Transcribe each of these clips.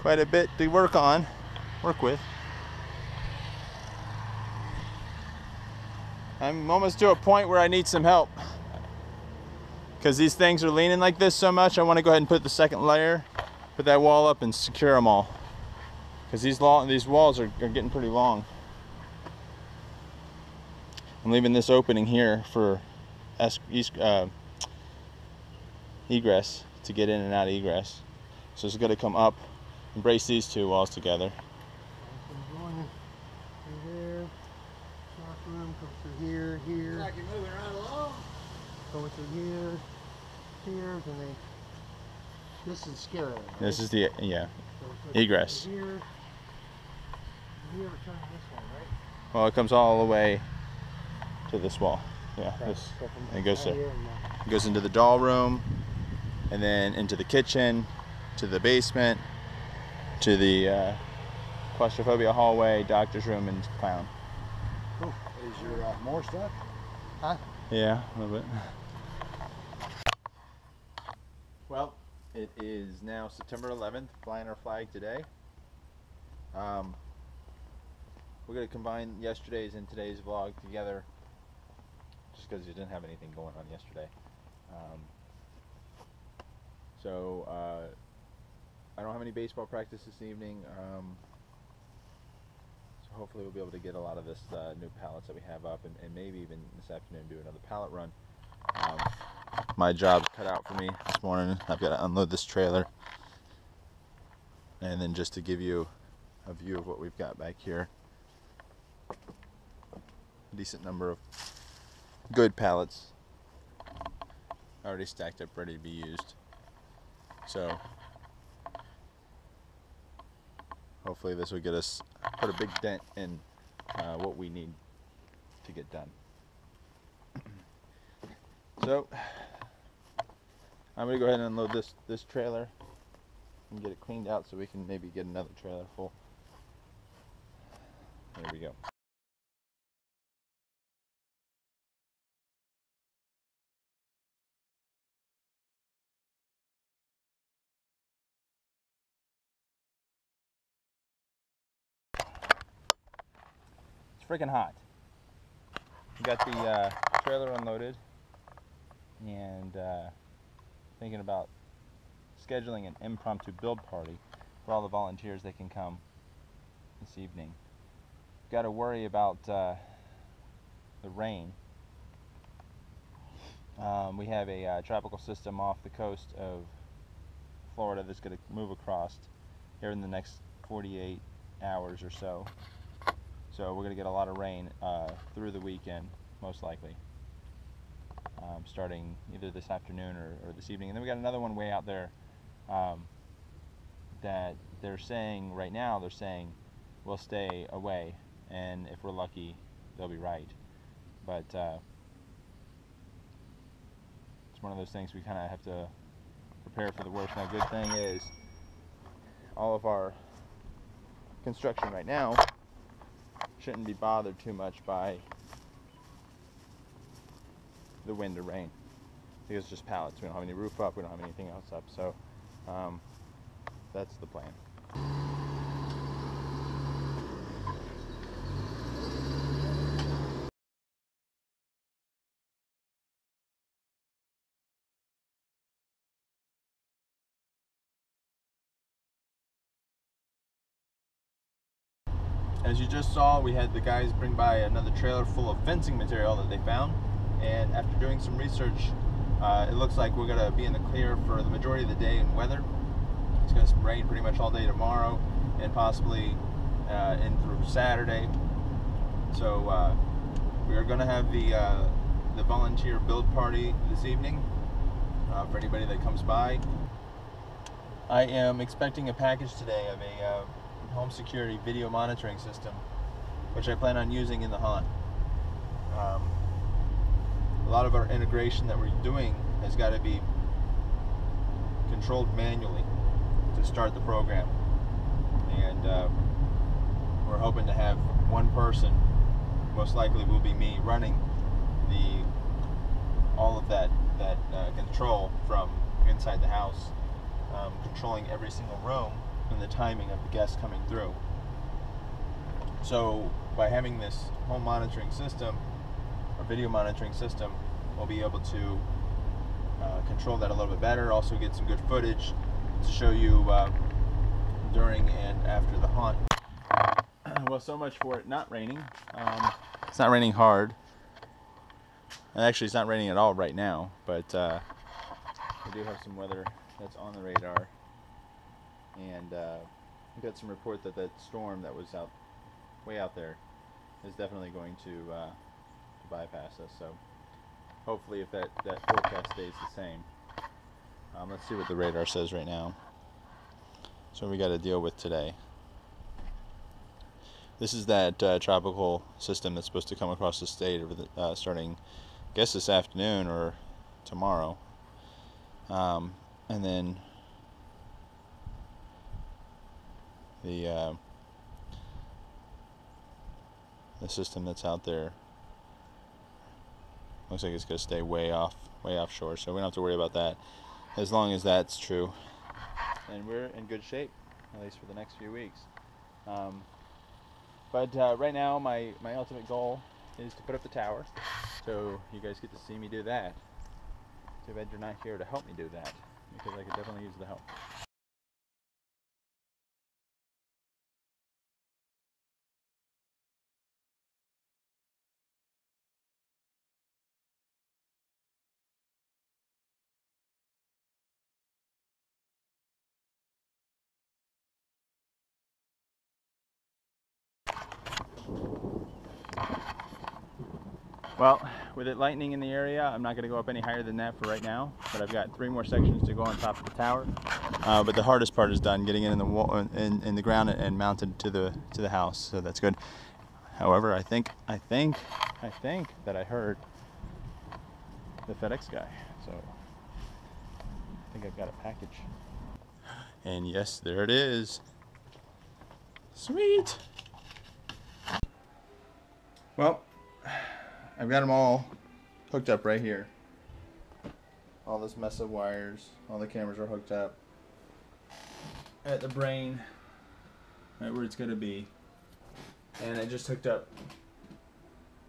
quite a bit to work with. I'm almost to a point where I need some help. Because these things are leaning like this so much, I want to go ahead and put the second layer, put that wall up and secure them all. Because these walls are getting pretty long. I'm leaving this opening here for egress, to get in and out of egress. So it's going to come up and brace these two walls together. Going through there, dark room, come through here, here. Like you're moving right along. Going through here, here, and then this is scary. Right? This is the, yeah, so egress. Here, here, we're turning this one, right? Well, it comes all the way to this wall. Yeah, Right. this, So and it goes to, here it goes into the doll room, and then into the kitchen, to the basement, to the claustrophobia hallway, doctor's room, and clown. Cool. Is your more stuff? Huh? Yeah, a little bit. Well, it is now September 11th, flying our flag today. We're going to combine yesterday's and today's vlog together, just because we didn't have anything going on yesterday. I don't have any baseball practice this evening, so hopefully we'll be able to get a lot of this new pallets that we have up, and maybe even this afternoon do another pallet run. My job's cut out for me this morning. I've got to unload this trailer, and then just to give you a view of what we've got back here, a decent number of good pallets already stacked up ready to be used. So hopefully this will get us, put a big dent in what we need to get done. So I'm going to go ahead and unload this trailer and get it cleaned out so we can maybe get another trailer full. There we go. It's freaking hot. We got the trailer unloaded, and thinking about scheduling an impromptu build party for all the volunteers that can come this evening. Got to worry about the rain. We have a tropical system off the coast of Florida that's going to move across here in the next 48 hours or so. So we're going to get a lot of rain through the weekend, most likely, starting either this afternoon or this evening. And then we got another one way out there that they're saying right now, they're saying we'll stay away, and if we're lucky, they'll be right. But it's one of those things we kind of have to prepare for the worst. Now, good thing is all of our construction right now shouldn't be bothered too much by the wind or rain, because it's just pallets. We don't have any roof up, we don't have anything else up, so that's the plan. As you just saw, we had the guys bring by another trailer full of fencing material that they found, and after doing some research, it looks like we're going to be in the clear for the majority of the day in weather. It's going to rain pretty much all day tomorrow, and possibly in through Saturday. So we are going to have the volunteer build party this evening for anybody that comes by. I am expecting a package today of a home security video monitoring system, which I plan on using in the haunt. A lot of our integration that we're doing has got to be controlled manually to start the program, and we're hoping to have one person, most likely will be me, running all of that control from inside the house, controlling every single room and the timing of the guests coming through. So by having this home monitoring system, or video monitoring system, we'll be able to control that a little bit better, also get some good footage to show you during and after the haunt. Well, so much for it not raining. It's not raining hard. And actually, it's not raining at all right now, but we do have some weather that's on the radar. And we got some report that that storm that was way out there is definitely going to bypass us. So hopefully, if that forecast stays the same. Let's see what the radar says right now. So we got to deal with today. This is that tropical system that's supposed to come across the state over the, starting, I guess, this afternoon or tomorrow. And then the system that's out there looks like it's going to stay way offshore, so we don't have to worry about that as long as that's true. And we're in good shape, at least for the next few weeks. But right now, my ultimate goal is to put up the tower, so you guys get to see me do that. Too bad you're not here to help me do that, because I could definitely use the help. Well, with it lightning in the area, I'm not going to go up any higher than that for right now, but I've got 3 more sections to go on top of the tower. But the hardest part is done, getting it in the wall, in the ground and mounted to the house, so that's good. However, I think that I heard the FedEx guy, so I think I've got a package. And yes, there it is. Sweet. Well, I've got them all hooked up right here. All this mess of wires, all the cameras are hooked up at the brain, right where it's going to be. And I just hooked up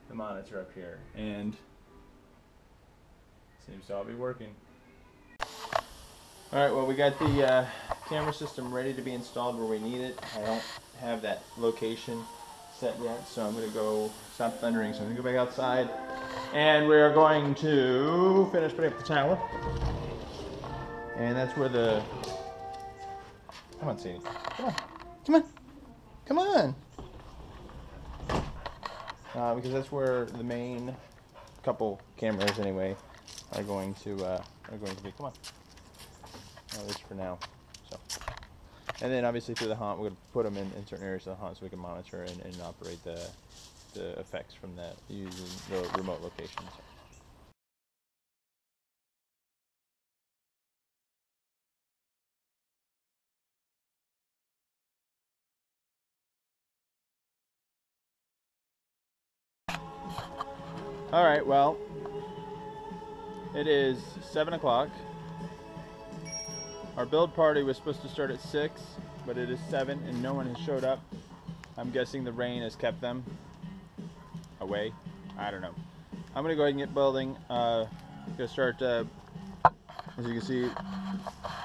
the monitor up here, and seems to all be working. Alright, well, we got the camera system ready to be installed where we need it. I don't have that location set yet, so I'm going to go stop thundering. So I'm going to go back outside, and we're going to finish putting up the tower. And that's where the... Come on, Sadie. Come on. Come on. Come on. Because that's where the main couple cameras, anyway, are going to be. Come on. At least for now. So. And then obviously through the haunt, we're going to put them in certain areas of the haunt so we can monitor and operate the effects from that using the remote locations. All right, well, it is 7 o'clock. Our build party was supposed to start at 6, but it is 7 and no one has showed up. I'm guessing the rain has kept them away. I don't know. I'm gonna go ahead and get building. Gonna start, as you can see,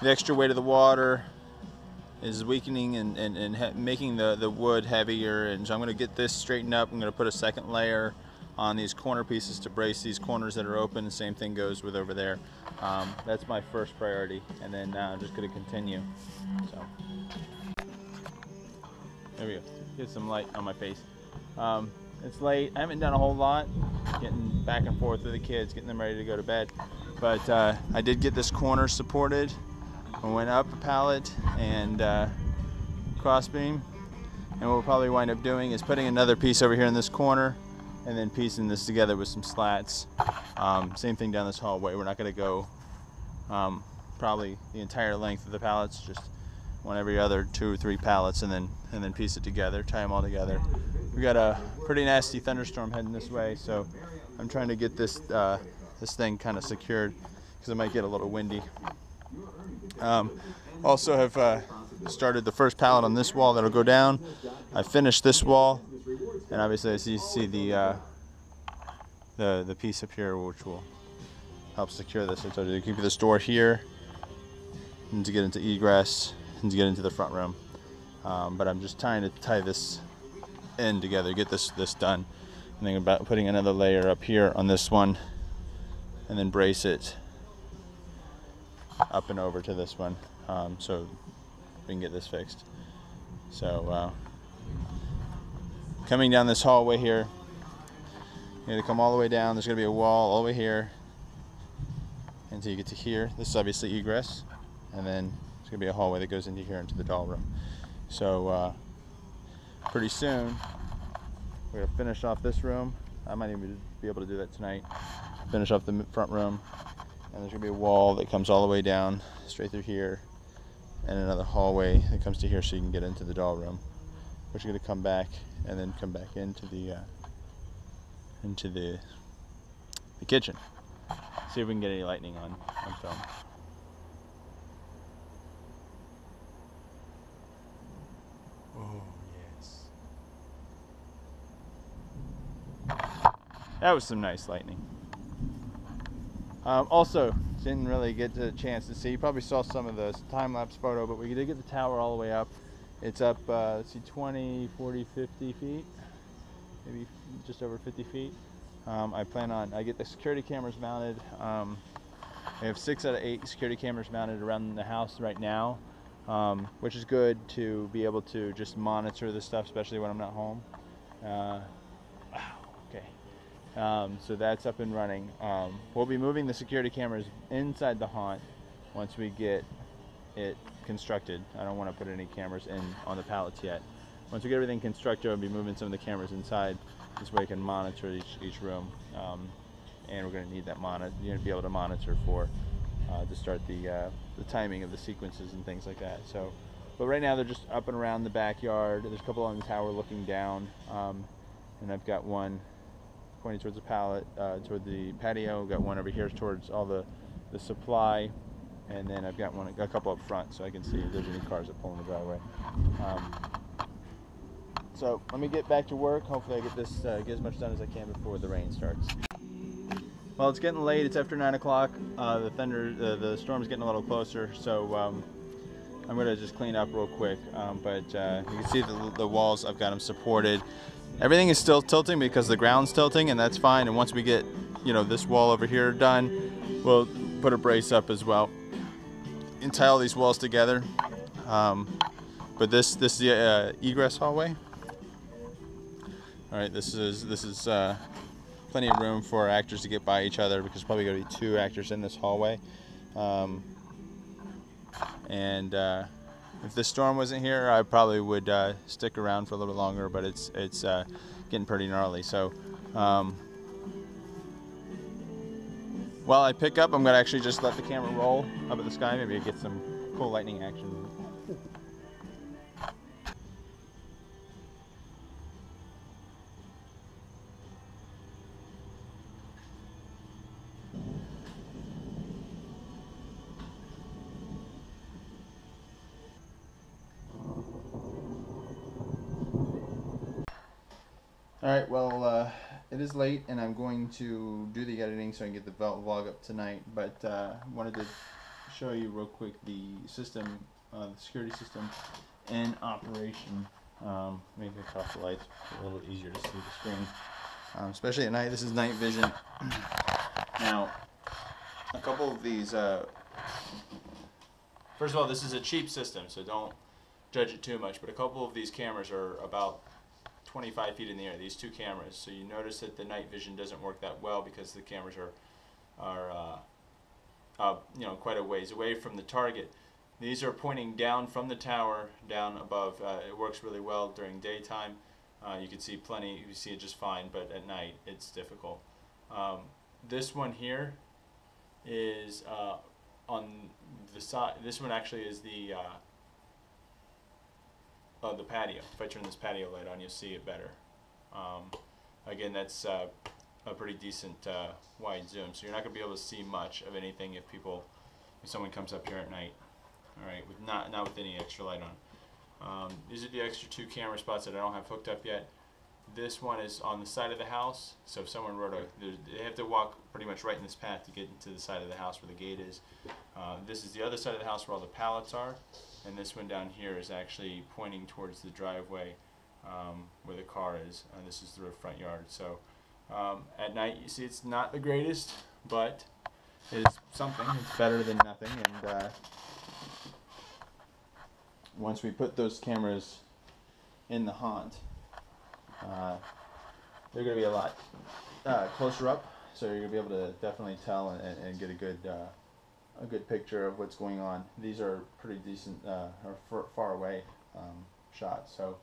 the extra weight of the water is weakening and making the wood heavier, and so I'm gonna get this straightened up. I'm gonna put a second layer on these corner pieces to brace these corners that are open. The same thing goes with over there. That's my first priority, and then I'm just going to continue. So there we go. Get some light on my face. It's late. I haven't done a whole lot. Getting back and forth with the kids, getting them ready to go to bed. But I did get this corner supported. I went up a pallet and cross beam. And what we'll probably wind up doing is putting another piece over here in this corner, and then piecing this together with some slats. Same thing down this hallway. We're not going to go probably the entire length of the pallets, just one every other 2 or 3 pallets, and then piece it together, tie them all together. We got a pretty nasty thunderstorm heading this way, so I'm trying to get this this thing kind of secured because it might get a little windy. Also have started the first pallet on this wall that'll go down. I finished this wall, and obviously as you see the piece up here which will help secure this. I told you to keep this door here and to get into egress and to get into the front room. But I'm just trying to tie this in together, get this done. I'm thinking about putting another layer up here on this one and then brace it up and over to this one, so we can get this fixed. So coming down this hallway here, you're going to come all the way down. There's going to be a wall all the way here until you get to here. This is obviously egress, and then there's going to be a hallway that goes into here into the doll room. So pretty soon we're going to finish off this room. I might even be able to do that tonight. Finish off the front room, and there's going to be a wall that comes all the way down straight through here, and another hallway that comes to here so you can get into the doll room, which is going to come back and then come back into the kitchen. See if we can get any lightning on film. Oh yes, that was some nice lightning. Also, didn't really get the chance to see. You probably saw some of the time-lapse photo, but we did get the tower all the way up. It's up, let's see, 20, 40, 50 feet, maybe just over 50 feet. I get the security cameras mounted. We have 6 out of 8 security cameras mounted around the house right now, which is good to be able to just monitor this stuff, especially when I'm not home. So that's up and running. We'll be moving the security cameras inside the haunt once we get it constructed. I don't want to put any cameras in on the pallets yet. Once we get everything constructed, we'll be moving some of the cameras inside. This way we can monitor each room. And we're going to need that you're going to be able to monitor for to start the timing of the sequences and things like that. So, but right now they're just up and around the backyard. There's a couple on the tower looking down, and I've got one pointing towards the pallet, toward the patio. I've got one over here towards all the supply, and then I've got a couple up front so I can see if there's any cars that pull in the driveway. So let me get back to work. Hopefully I get as much done as I can before the rain starts. Well, it's getting late. It's after 9 o'clock. The storm's getting a little closer, so I'm going to just clean up real quick. But you can see the walls, I've got them supported. Everything is still tilting because the ground's tilting, and that's fine. And once we get, this wall over here done, we'll put a brace up as well and tie all these walls together. But this is the egress hallway. All right, this is plenty of room for actors to get by each other because there's probably going to be 2 actors in this hallway. If the storm wasn't here, I probably would stick around for a little longer, but it's getting pretty gnarly. So while I pick up, I'm going to actually just let the camera roll up at the sky. Maybe I get some cool lightning action. Alright, well, it is late and I'm going to do the editing so I can get the vlog up tonight, but wanted to show you real quick the system, the security system in operation. Maybe cut off the lights, a little easier to see the screen, especially at night. This is night vision. Now, a couple of these, first of all, this is a cheap system, so don't judge it too much, but a couple of these cameras are about 25 feet in the air, these 2 cameras. So you notice that the night vision doesn't work that well because the cameras are quite a ways away from the target. These are pointing down from the tower, down above. It works really well during daytime. You can see plenty, you see it just fine, but at night it's difficult. This one here is on the side. This one actually is the patio. If I turn this patio light on, you'll see it better. Again, that's a pretty decent wide zoom, so you're not going to be able to see much of anything if someone comes up here at night. All right, with not with any extra light on. These are the extra 2 camera spots that I don't have hooked up yet. This one is on the side of the house, so if someone they have to walk pretty much right in this path to get into the side of the house where the gate is. This is the other side of the house where all the pallets are, and this one down here is actually pointing towards the driveway where the car is, and this is the front yard. So at night, you see it's not the greatest, but it's something. It's better than nothing, and once we put those cameras in the haunt, they're going to be a lot closer up, so you're going to be able to definitely tell and get a good picture of what's going on. These are pretty decent or far away shots, so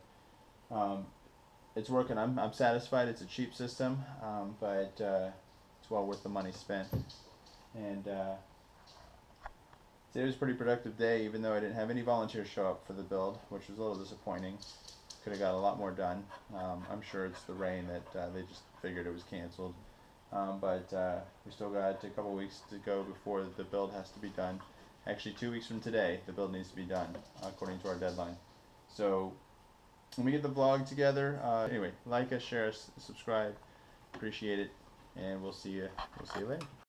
it's working. I'm satisfied. It's a cheap system, but it's well worth the money spent. And today was a pretty productive day, even though I didn't have any volunteers show up for the build, which was a little disappointing. Could have got a lot more done. I'm sure it's the rain that they just figured it was canceled. But we still got a couple weeks to go before the build has to be done. Actually, 2 weeks from today, the build needs to be done, according to our deadline. So when we get the vlog together, anyway, like us, share us, subscribe, appreciate it, and we'll see you later.